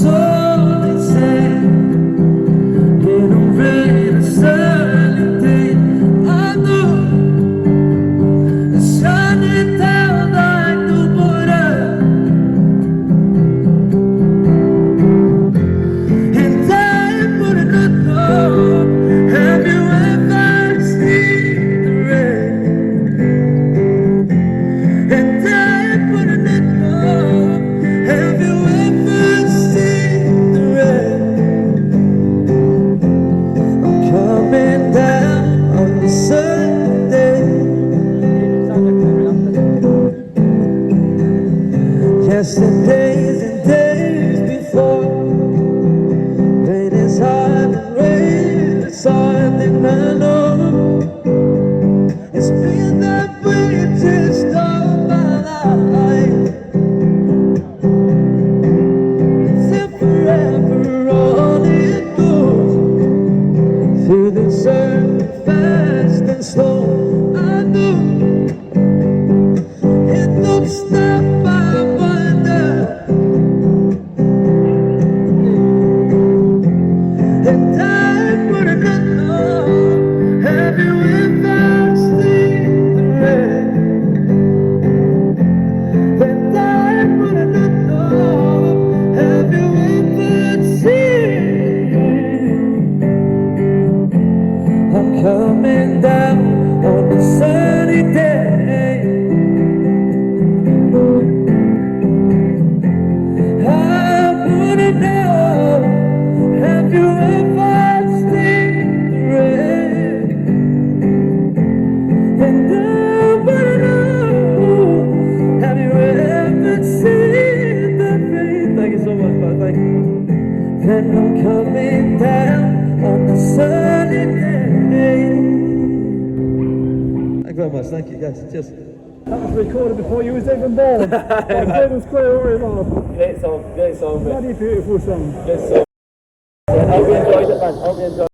so they say, genom vrede sönlighet. I know the sun is down like the water, and I wouldn't know. Have you ever seen the rain? And I wouldn't know. Have you ever seen the rain? I'm coming down on the Sunday. Yesterdays and days before, rain is hard and rain is hard, and I know it's been that way just all my life. Till forever on it goes, through the circle fast and slow. I know it don't stop. I wonder, and I wouldn't know. Have you ever seen the rain? And I wouldn't know. Have you ever seen? I'm coming down on a sunny day. I wouldn't know. Have you ever seen the rain? And I wouldn't know. Have you ever seen the rain? Thank you so much, man. Thank you. Then I'm coming down on the sunny day. Thank you very much. Thank you, guys. Cheers. That was recorded before you was even born. That's Great song, bloody beautiful song. good song. I hope you enjoyed it, man. Hope you enjoyed it.